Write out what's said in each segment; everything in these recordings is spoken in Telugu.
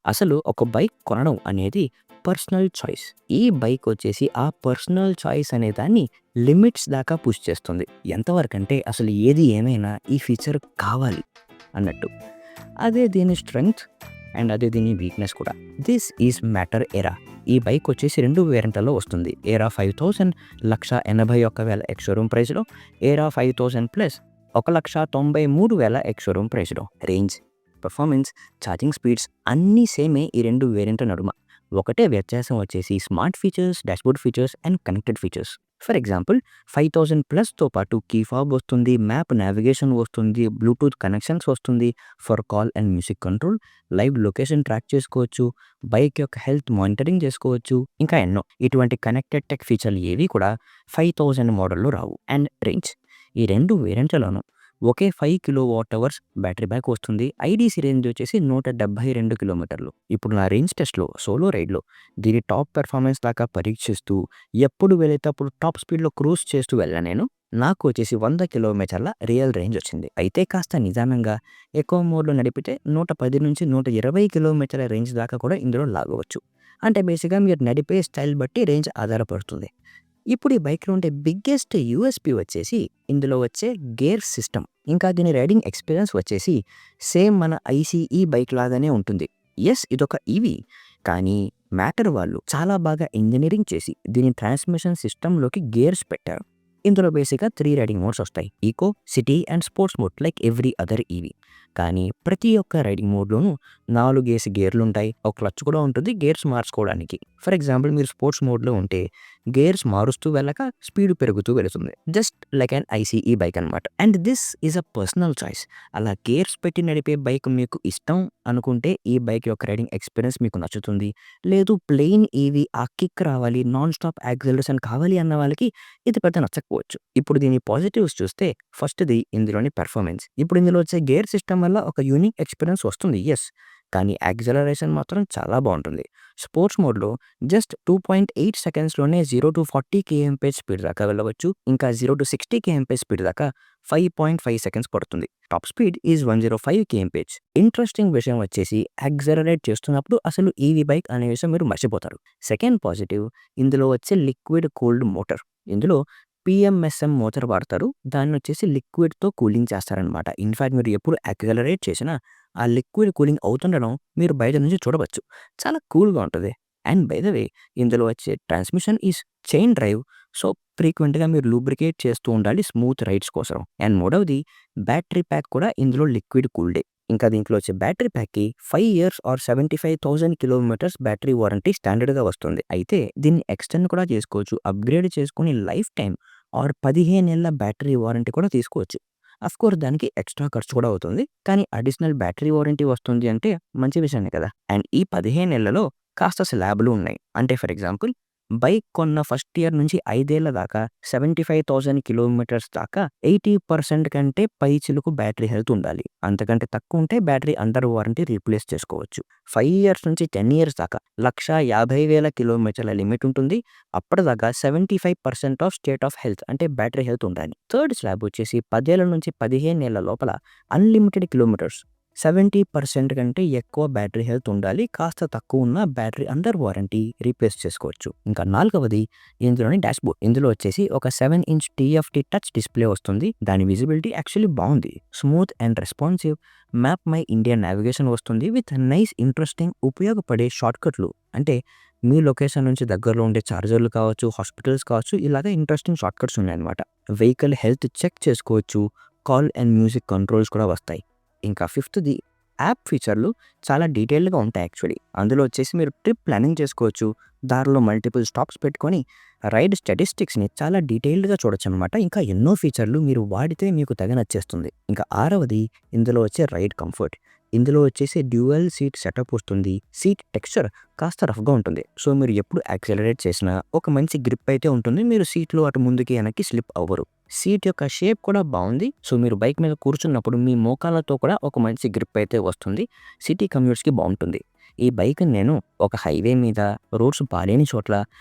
అసలు ఒక బైక్ కొనడం అనేది పర్సనల్ చాయిస్. ఈ బైక్ వచ్చేసి ఆ పర్సనల్ చాయిస్ అనే దాన్ని లిమిట్స్ దాకా పుష్ చేస్తుంది. ఎంతవరకంటే అసలు ఏది ఏమైనా ఈ ఫీచర్ కావాలి అన్నట్టు. అదే దీని స్ట్రెంగ్త్ అండ్ అదే దీని వీక్‌నెస్ కూడా. దిస్ ఈజ్ మ్యాటర్ ఎరా. ఈ బైక్ వచ్చేసి 2 వేరియంట్‌లలో వస్తుంది. ఎరా 5000 1,81,000 ఎక్స్ షోరూమ్ ప్రైస్‌లో, ఎరా 5000 ప్లస్ 1,93,000 ఎక్స్ షోరూమ్ ప్రైస్‌లో. రేంజ్, పెర్ఫార్మెన్స్, ఛార్జింగ్ స్పీడ్స్ అన్నీ సేమే ఈ 2 వేరియంట్ల నడుమ. ఒకటే వ్యత్యాసం వచ్చేసి smart features, dashboard features and connected features. For example 5000 ప్లస్‌తో పాటు కీ ఫాబ్ వస్తుంది, మ్యాప్ నావిగేషన్ వస్తుంది, బ్లూటూత్ కనెక్షన్స్ వస్తుంది, for call and music control, live location track చేసుకోవచ్చు, బైక్ యొక్క హెల్త్ మానిటరింగ్ చేసుకోవచ్చు, ఇంకా ఎన్నో. ఇటువంటి కనెక్టెడ్ టెక్ ఫీచర్లు ఏవి కూడా 5000 మోడల్‌లో రావు. అండ్ రేంజ్, ఈ 2 వేరియంట్లలోనూ ఒకే 5 కిలోవాట్ అవర్స్ బ్యాటరీ బ్యాక్ వస్తుంది. ఐడీసీ రేంజ్ వచ్చేసి 172 కిలోమీటర్లు. ఇప్పుడు నా రేంజ్ టెస్ట్‌లో సోలో రైడ్‌లో దీని టాప్ పెర్ఫార్మెన్స్ దాకా పరీక్షిస్తూ ఎప్పుడు వీలైతే అప్పుడు టాప్ స్పీడ్‌లో క్రూజ్ చేస్తూ వెళ్ళా నేను. నాకు వచ్చేసి 100 కిలోమీటర్ల రియల్ రేంజ్ వచ్చింది. అయితే కాస్త నిదానంగా ఎకో మోడ్‌లో నడిపితే 110-120 కిలోమీటర్ల రేంజ్ దాకా కూడా ఇందులో లాగవచ్చు. అంటే బేసిక్‌గా మీరు నడిపే స్టైల్ బట్టి రేంజ్ ఆధారపడుతుంది. ఇప్పుడు ఈ బైక్‌లో ఉండే బిగ్గెస్ట్ యూఎస్‌పీ వచ్చేసి ఇందులో వచ్చే గేర్ సిస్టమ్. ఇంకా దీని రైడింగ్ ఎక్స్‌పీరియన్స్ వచ్చేసి సేమ్ మన ఐసీఈ బైక్ లాగానే ఉంటుంది. యెస్, ఇదొక ఈవీ. కానీ మ్యాటర్ వాళ్ళు చాలా బాగా ఇంజినీరింగ్ చేసి దీని ట్రాన్స్‌మిషన్ సిస్టమ్‌లోకి గేర్స్ పెట్టారు. ఇందులో బేసిక్‌గా 3 రైడింగ్ మోడ్స్ వస్తాయి. Eco, city and sports mode like every other EV. కానీ ప్రతి ఒక్క రైడింగ్ మోడ్‌లోనూ 4 గేర్లుంటాయి. ఒక క్లచ్ కూడా ఉంటుంది గేర్స్ మార్చుకోవడానికి. ఫర్ ఎగ్జాంపుల్ మీరు స్పోర్ట్స్ మోడ్‌లో ఉంటే గేర్స్ మారుస్తూ వెళ్ళక స్పీడ్ పెరుగుతూ వెళుతుంది. Just like an ICE bike అనమాట. And this is a personal choice. అలా గేర్స్ పెట్టి నడిపే బైక్ మీకు ఇష్టం అనుకుంటే ఈ బైక్ యొక్క రైడింగ్ ఎక్స్‌పీరియన్స్ మీకు నచ్చుతుంది. లేదు ప్లెయిన్ ఈవీ ఆ కిక్ రావాలి, నాన్ స్టాప్ యాక్సిలరేషన్ కావాలి అన్న వాళ్ళకి ఇది పెద్ద నచ్చకపోవచ్చు. ఇప్పుడు దీని పాజిటివ్స్ చూస్తే ఫస్ట్‌ది ఇందులోని పెర్ఫార్మెన్స్. ఇప్పుడు ఇందులో వచ్చే గేర్ సిస్టమ్ వల్ల ఒక యూనిక్ ఎక్స్‌పీరియన్స్ వస్తుంది. యెస్. కానీ యాక్సిలరేషన్ మాత్రం చాలా బావుంటుంది. స్పోర్ట్స్ మోడ్‌లో జస్ట్ 2.8 సెకండ్స్‌లోనే 0-40 కేఎంపీహెచ్ స్పీడ్ దాకా వెళ్ళవచ్చు. ఇంకా 0-60 కేఎంపీహెచ్ స్పీడ్ దాకా 5.5 సెకండ్స్ పడుతుంది. Top speed is 105 KMPH. Interesting విషయం వచ్చేసి యాక్సిలరేట్ చేస్తున్నప్పుడు అసలు ఈవీ బైక్ అనే విషయం మీరు మర్చిపోతారు. సెకండ్ పాజిటివ్, ఇందులో వచ్చే లిక్విడ్ కూల్డ్ మోటార్. ఇందులో పీఎంఎస్ఎం మోటార్ వాడతారు. దాన్నొచ్చేసి లిక్విడ్‌తో కూలింగ్ చేస్తారనమాట. ఇన్‌ఫాక్ట్ మీరు ఎప్పుడు యాక్సిలరేట్ చేసినా ఆ లిక్విడ్ కూలింగ్ అవుతుండడం మీరు బయట నుంచి చూడవచ్చు. చాలా కూల్‌గా ఉంటది. అండ్ బై ద వే ఇందులో వచ్చే transmission is chain drive. So, ఫ్రీక్వెంట్‌గా మీరు లూబ్రికేట్ చేస్తూ ఉండాలి స్మూత్ రైడ్స్ కోసం. అండ్ మూడవది బ్యాటరీ ప్యాక్ కూడా ఇందులో లిక్విడ్ కూల్డే. ఇంకా దీంట్లో వచ్చే బ్యాటరీ ప్యాక్‌కి 5 years or 75,000 kilometres battery warranty స్టాండర్డ్‌గా వస్తుంది. అయితే దీన్ని ఎక్స్‌టెండ్ కూడా చేసుకోవచ్చు. అప్‌గ్రేడ్ చేసుకొని లైఫ్ టైమ్ ఆర్ 15 ఏళ్ల బ్యాటరీ వారంటీ కూడా తీసుకోవచ్చు. అఫ్‌కోర్స్ దానికి ఎక్స్‌ట్రా ఖర్చు కూడా అవుతుంది. కానీ అడిషనల్ బ్యాటరీ వారంటీ వస్తుంది అంటే మంచి విషయమే కదా! అండ్ ఈ 15 ఏళ్లలో కాస్త స్లాబులు ఉన్నాయి. అంటే ఫర్ ఎగ్జాంపుల్ బైక్ కొన్న ఫస్ట్ ఇయర్ నుంచి 5 ఏళ్ల దాకా 75,000 కిలోమీటర్స్ దాకా 80% కంటే పైచిలుకు బ్యాటరీ హెల్త్ ఉండాలి. అంతకంటే తక్కువ ఉంటే బ్యాటరీ అండర్ వారంటీ రీప్లేస్ చేసుకోవచ్చు. 5 ఇయర్స్ నుంచి 10 ఇయర్స్ దాకా 1,50,000 కిలోమీటర్ల లిమిట్ ఉంటుంది. అప్పటిదాకా 75% ఆఫ్ స్టేట్ ఆఫ్ హెల్త్ అంటే బ్యాటరీ హెల్త్ ఉండాలి. థర్డ్ స్లాబ్ వచ్చేసి 10 ఏళ్ల నుంచి 15 ఏళ్ల లోపల అన్‌లిమిటెడ్ కిలోమీటర్స్ 70% కంటే ఎక్కువ బ్యాటరీ హెల్త్ ఉండాలి. కాస్త తక్కువ ఉన్న బ్యాటరీ అండర్ వారంటీ రీప్లేస్ చేసుకోవచ్చు. ఇంకా నాలుగవది ఇందులోని డాష్‌బోర్డ్. ఇందులో వచ్చేసి ఒక 7 ఇంచ్ టీఎఫ్టీ టచ్ డిస్‌ప్లే వస్తుంది. దాని విజిబిలిటీ యాక్చువల్లీ బావుంది. Smooth and responsive. Map my India navigation వస్తుంది విత్ నైస్ ఇంట్రెస్టింగ్ ఉపయోగపడే షార్ట్‌కట్లు. అంటే మీ లొకేషన్ నుంచి దగ్గరలో ఉండే చార్జర్లు కావచ్చు, హాస్పిటల్స్ కావచ్చు, ఇలాగ ఇంట్రెస్టింగ్ షార్ట్‌కట్స్ ఉన్నాయన్నమాట. వెహికల్ హెల్త్ చెక్ చేసుకోవచ్చు. కాల్ అండ్ మ్యూజిక్ కంట్రోల్స్ కూడా వస్తాయి. ఇంకా ఫిఫ్త్‌ది యాప్ ఫీచర్లు చాలా డీటెయిల్డ్‌గా ఉంటాయి యాక్చువల్లీ. అందులో వచ్చేసి మీరు ట్రిప్ ప్లానింగ్ చేసుకోవచ్చు. దారిలో మల్టిపుల్ స్టాప్స్ పెట్టుకొని రైడ్ స్టాటిస్టిక్స్‌ని చాలా డీటెయిల్డ్‌గా చూడొచ్చనమాట. ఇంకా ఎన్నో ఫీచర్లు మీరు వాడితే మీకు తెగ నచ్చేస్తుంది. ఇంకా ఆరవది ఇందులో వచ్చే రైడ్ కంఫర్ట్. ఇందులో వచ్చేసి డ్యూయల్ సీట్ సెటప్ వస్తుంది. సీట్ టెక్స్చర్ కాస్త రఫ్‌గా ఉంటుంది. సో, మీరు ఎప్పుడు యాక్సిలరేట్ చేసినా ఒక మంచి గ్రిప్ అయితే ఉంటుంది. మీరు సీట్‌లో అటు ముందుకి, వెనక్కి స్లిప్ అవ్వరు. సీట్ యొక్క షేప్ కూడా బావుంది. సో, మీరు బైక్ మీద కూర్చున్నప్పుడు మీ మోకాళ్ళతో కూడా ఒక మంచి గ్రిప్ అయితే వస్తుంది. సిటీ కమ్యూట్స్‌కి బావుంటుంది. ఈ బైక్‌ని నేను ఒక హైవే మీద, రోడ్స్ బాలేని చోట్ల,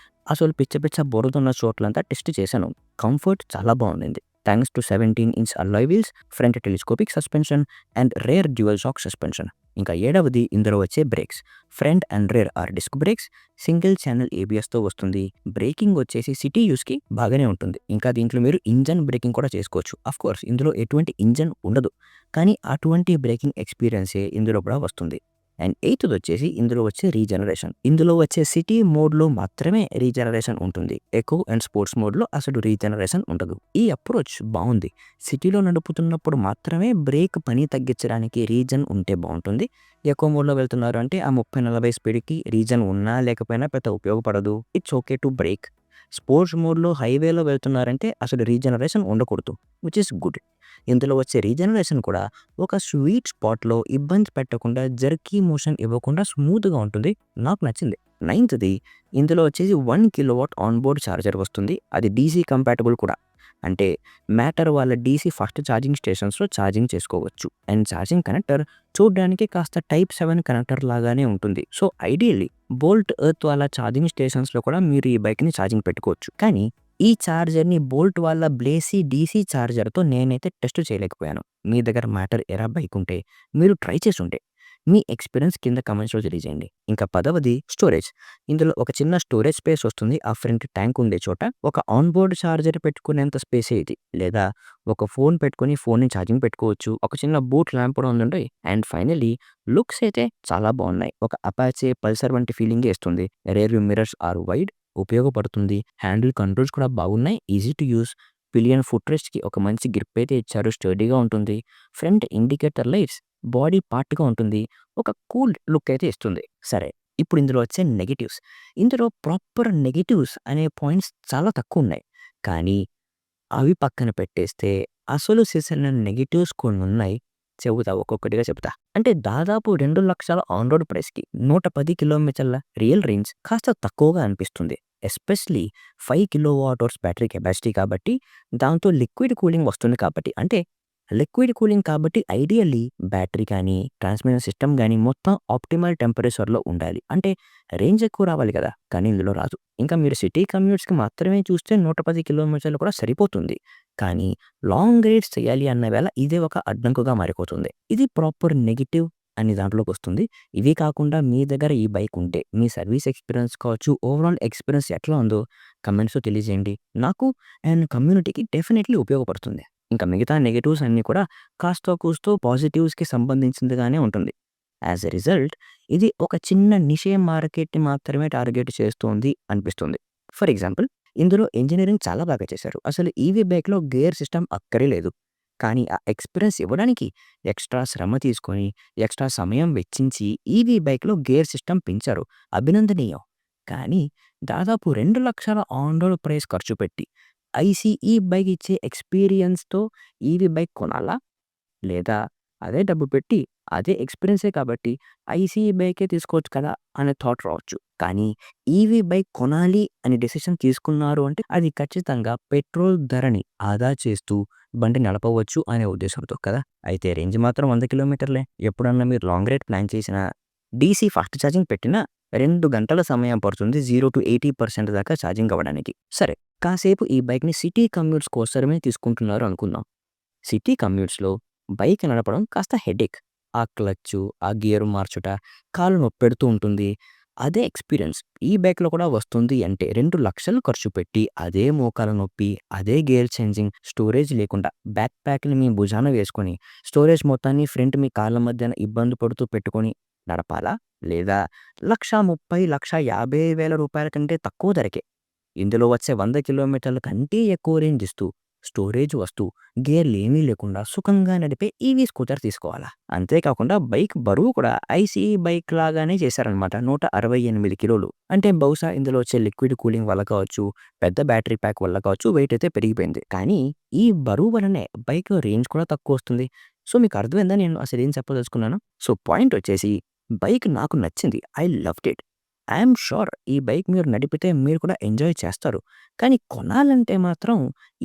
అసలు పిచ్చ పిచ్చ బురదున్న చోట్లంతా టెస్ట్ చేశాను. కంఫర్ట్ చాలా బావుండింది. Thanks to 17-inch alloy wheels, front telescopic suspension and rear dual shock suspension. ఇంకా ఏడవది ఇందులో వచ్చే brakes. Front and rear are disc brakes, single channel ఏబిఎస్తో వస్తుంది. బ్రేకింగ్ వచ్చేసి సిటీ యూస్కి బాగానే ఉంటుంది. ఇంకా దీంట్లో మీరు ఇంజన్ బ్రేకింగ్ కూడా చేసుకోవచ్చు. కోర్స్ ఇందులో ఎటువంటి ఇంజన్ ఉండదు, కానీ అటువంటి బ్రేకింగ్ ఎక్స్పీరియన్సే ఇందులో కూడా వస్తుంది. అండ్ ఎయిత్ది వచ్చేసి ఇందులో వచ్చే రీజనరేషన్. ఇందులో వచ్చే సిటీ మోడ్లో మాత్రమే రీజనరేషన్ ఉంటుంది. ఎకో అండ్ స్పోర్ట్స్ మోడ్లో అసలు రీజనరేషన్ ఉండదు. ఈ అప్రోచ్ బాగుంది. సిటీలో నడుపుతున్నప్పుడు మాత్రమే బ్రేక్ పని తగ్గించడానికి రీజన్ ఉంటే బాగుంటుంది. ఎకో మోడ్లో వెళ్తున్నారు అంటే ఆ 30-40 స్పీడ్కి రీజన్ ఉన్నా లేకపోయినా పెద్ద ఉపయోగపడదు. It's okay to break. Sports మోడ్లో హైవేలో వెళ్తున్నారంటే అసలు రీజనరేషన్ ఉండకూడదు, విచ్ ఇస్ గుడ్. ఇందులో వచ్చే రీజనరేషన్ కూడా ఒక స్వీట్ స్పాట్లో ఇబ్బంది పెట్టకుండా జర్కీ మోషన్ ఇవ్వకుండా స్మూత్గా ఉంటుంది. నాకు నచ్చింది. నైన్త్ది ఇందులో వచ్చేసి 1 కిలోవాట్ ఆన్బోర్డ్ ఛార్జర్ వస్తుంది. అది డీసీ కంపాటబుల్ కూడా. అంటే మ్యాటర్ వాళ్ళ డీసీ ఫస్ట్ ఛార్జింగ్ స్టేషన్స్లో ఛార్జింగ్ చేసుకోవచ్చు. అండ్ ఛార్జింగ్ కనెక్టర్ చూడడానికి కాస్త టైప్ 7 కనెక్టర్ లాగానే ఉంటుంది. సో ఐడియల్లీ బోల్ట్ ఎర్త్ వాళ్ళ ఛార్జింగ్ స్టేషన్స్లో కూడా మీరు ఈ బైక్ని ఛార్జింగ్ పెట్టుకోవచ్చు. కానీ ఈ ఛార్జర్ని బోల్ట్ వాళ్ళ బ్లేసీ డీసీ ఛార్జర్తో నేనైతే టెస్ట్ చేయలేకపోయాను. మీ దగ్గర మ్యాటర్ ఎరా బైక్ ఉంటే మీరు ట్రై చేసి ఉంటే మీ ఎక్స్పీరియన్స్ కింద కమెంట్స్లో తెలియజేయండి. ఇంకా 10వది స్టోరేజ్. ఇందులో ఒక చిన్న స్టోరేజ్ స్పేస్ వస్తుంది. ఆ ఫ్రంట్ ట్యాంక్ ఉండే చోట ఒక ఆన్బోర్డ్ ఛార్జర్ పెట్టుకునేంత స్పేసే ఇది. లేదా ఒక ఫోన్ పెట్టుకొని ఫోన్ని ఛార్జింగ్ పెట్టుకోవచ్చు. ఒక చిన్న బూట్ ల్యాంప్ కూడా ఉందండి. అండ్ ఫైనల్లీ లుక్స్ అయితే చాలా బాగున్నాయి. ఒక అపాచే పల్సర్ వంటి ఫీలింగే ఇస్తుంది. Rear view mirrors are wide, ఉపయోగపడుతుంది. హ్యాండిల్ కంట్రోల్స్ కూడా బాగున్నాయి, easy to use. Pillion foot రెస్ట్కి ఒక మంచి గ్రిప్ అయితే ఇచ్చారు, స్టడీగా ఉంటుంది. ఫ్రంట్ ఇండికేటర్ లైట్స్ బాడీ పార్ట్గా ఉంటుంది. ఒక కూల్ లుక్ అయితే ఇస్తుంది. సరే, ఇప్పుడు ఇందులో వచ్చే నెగిటివ్స్. ఇందులో ప్రాపర్ నెగిటివ్స్ అనే పాయింట్స్ చాలా తక్కువ ఉన్నాయి. కానీ అవి పక్కన పెట్టేస్తే అసలు చేసిన నెగిటివ్స్ కొన్ని ఉన్నాయి. చెబుతా, ఒక్కొక్కటిగా చెప్తా. అంటే దాదాపు 2 లక్షల ఆన్ రోడ్ ప్రైస్కి 110 కిలోమీటర్ల రియల్ రేంజ్ కాస్త తక్కువగా అనిపిస్తుంది. Especially 5 kilowatt hours battery capacity కాబట్టి, దాంతో లిక్విడ్ కూలింగ్ వస్తుంది కాబట్టి, అంటే లిక్విడ్ కూలింగ్ కాబట్టి ఐడియల్లీ బ్యాటరీ కానీ ట్రాన్స్మిషన్ సిస్టమ్ కానీ మొత్తం ఆప్టిమల్ టెంపరేచర్లో ఉండాలి. అంటే రేంజ్ ఎక్కువ రావాలి కదా, కానీ ఇందులో రాదు. ఇంకా మీరు సిటీ కమ్యూట్స్కి మాత్రమే చూస్తే 110 కిలోమీటర్లు కూడా సరిపోతుంది. కానీ లాంగ్ రైడ్స్ చేయాలి అన్న వేళ ఇదే ఒక అడ్డంకుగా మారిపోతుంది. ఇది ప్రాపర్ నెగిటివ్ అని దాంట్లోకి వస్తుంది. ఇవి కాకుండా మీ దగ్గర ఈ బైక్ ఉంటే మీ సర్వీస్ ఎక్స్పీరియన్స్ కావచ్చు, ఓవరాల్ ఎక్స్పీరియన్స్ ఎట్లా ఉందో కమెంట్స్లో తెలియజేయండి. నాకు అండ్ కమ్యూనిటీకి డెఫినెట్లీ ఉపయోగపడుతుంది. ఇంకా మిగతా నెగటివ్స్ అన్నీ కూడా కాస్తో కూస్తో పాజిటివ్స్కి సంబంధించిందిగానే ఉంటుంది. యాజ్ ఎ రిజల్ట్ ఇది ఒక చిన్న నిషే మార్కెట్ని మాత్రమే టార్గెట్ చేస్తోంది అనిపిస్తుంది. ఫర్ ఎగ్జాంపుల్, ఇందులో ఇంజనీరింగ్ చాలా బాగా చేశారు. అసలు ఈవీ బైక్లో గేర్ సిస్టమ్ అక్కరే లేదు. కానీ ఆ ఎక్స్పీరియన్స్ ఇవ్వడానికి ఎక్స్ట్రా శ్రమ తీసుకొని, ఎక్స్ట్రా సమయం వెచ్చించి ఈవీ బైక్లో గేర్ సిస్టమ్ పెంచారు. అభినందనీయం. కానీ దాదాపు 2 లక్షల ఆన్ రోడ్ ప్రైస్ ఖర్చు పెట్టి ఐసీఈ బైక్ ఇచ్చే ఎక్స్పీరియన్స్తో ఈవీ బైక్ కొనాలా? లేదా అదే డబ్బు పెట్టి అదే ఎక్స్పీరియన్సే కాబట్టి ఐసీఈ బైకే తీసుకోవచ్చు కదా అనే థాట్ రావచ్చు. కానీ ఈవీ బైక్ కొనాలి అని డెసిషన్ తీసుకున్నారు అంటే అది ఖచ్చితంగా పెట్రోల్ ధరని ఆదా చేస్తూ బండి నడపవచ్చు అనే ఉద్దేశంతో కదా. అయితే రేంజ్ మాత్రం 100 కిలోమీటర్లే. ఎప్పుడన్నా మీరు లాంగ్ రైడ్ ప్లాన్ చేసినా, డీసీ ఫాస్ట్ ఛార్జింగ్ పెట్టినా 2 గంటల సమయం పడుతుంది 0-80% దాకా ఛార్జింగ్ అవ్వడానికి. సరే, కాసేపు ఈ బైక్ని సిటీ కమ్యూట్స్ కోసమే తీసుకుంటున్నారు అనుకుందాం. సిటీ కమ్యూట్స్లో బైక్ నడపడం కాస్త హెడేక్. ఆ క్లచ్చు, ఆ గేరు మార్చుట, కాలు నొప్పెడుతూ ఉంటుంది. అదే ఎక్స్పీరియన్స్ ఈ బైక్లో కూడా వస్తుంది అంటే 2 లక్షలు ఖర్చు పెట్టి అదే మోకాల నొప్పి, అదే గేర్ చేంజింగ్, స్టోరేజ్ లేకుండా బ్యాక్ ప్యాక్ని మీ భుజాన వేసుకొని స్టోరేజ్ మొత్తాన్ని ఫ్రంట్ మీ కాళ్ళ మధ్యన ఇబ్బంది పడుతూ పెట్టుకొని నడపాలా? లేదా 1,30,000, 1,50,000 రూపాయల కంటే తక్కువ ధరకే ఇందులో వచ్చే 100 కిలోమీటర్ల కంటే ఎక్కువ రేంజ్ ఇస్తూ, స్టోరేజ్ వస్తూ, గేర్లు ఏమీ లేకుండా సుఖంగా నడిపే ఈవీ స్కూటర్ తీసుకోవాలా? అంతేకాకుండా బైక్ బరువు కూడా ఐసీఈ బైక్ లాగానే చేశారనమాట. 168 కిలోలు. అంటే బహుశా ఇందులో వచ్చే లిక్విడ్ కూలింగ్ వల్ల కావచ్చు, పెద్ద బ్యాటరీ ప్యాక్ వల్ల కావచ్చు వెయిట్ అయితే పెరిగిపోయింది. కానీ ఈ బరువు వలనే బైక్ రేంజ్ కూడా తక్కువ వస్తుంది. సో మీకు అర్థమైందా నేను అసలు ఏం చెప్పదలుచుకున్నాను? సో పాయింట్ వచ్చేసి బైక్ నాకు నచ్చింది. I loved it. I'm sure ఈ బైక్ మీరు నడిపితే మీరు కూడా ఎంజాయ్ చేస్తారు. కానీ కొనాలంటే మాత్రం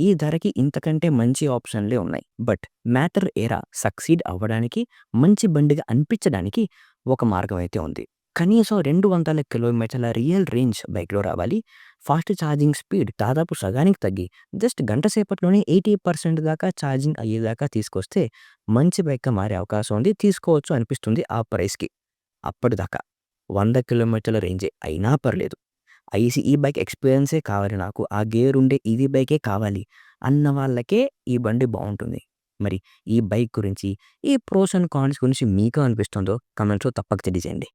ఈ ధరకి ఇంతకంటే మంచి ఆప్షన్లే ఉన్నాయి. బట్ మ్యాటర్ ఏరా సక్సీడ్ అవ్వడానికి, మంచి బండిగా అనిపించడానికి ఒక మార్గం అయితే ఉంది. కనీసం 200 కిలోమీటర్ల రియల్ రేంజ్ బైక్‌లో రావాలి. ఫాస్ట్ ఛార్జింగ్ స్పీడ్ దాదాపు సగానికి తగ్గి జస్ట్ గంట సేపట్లోనే 80% దాకా ఛార్జింగ్ అయ్యేదాకా తీసుకొస్తే మంచి బైక్‌గా మారే అవకాశం ఉంది. తీసుకోవచ్చు అనిపిస్తుంది ఆ ప్రైస్‌కి. అప్పటిదాకా 100 కిలోమీటర్ల రేంజే అయినా పర్లేదు. ఐసీఈ బైక్ ఎక్స్‌పీరియన్సే కావాలి నాకు. ఆ గేర్ ఉండే ఈవీ బైకే కావాలి అన్న వాళ్ళకే ఈ బండి బావుంటుంది. మరి ఈ బైక్ గురించి, ఈ ప్రోస్ అండ్ కాన్స్ గురించి మీకు అనిపిస్తుందో కామెంట్స్‌లో తప్పక తెలియజేయండి.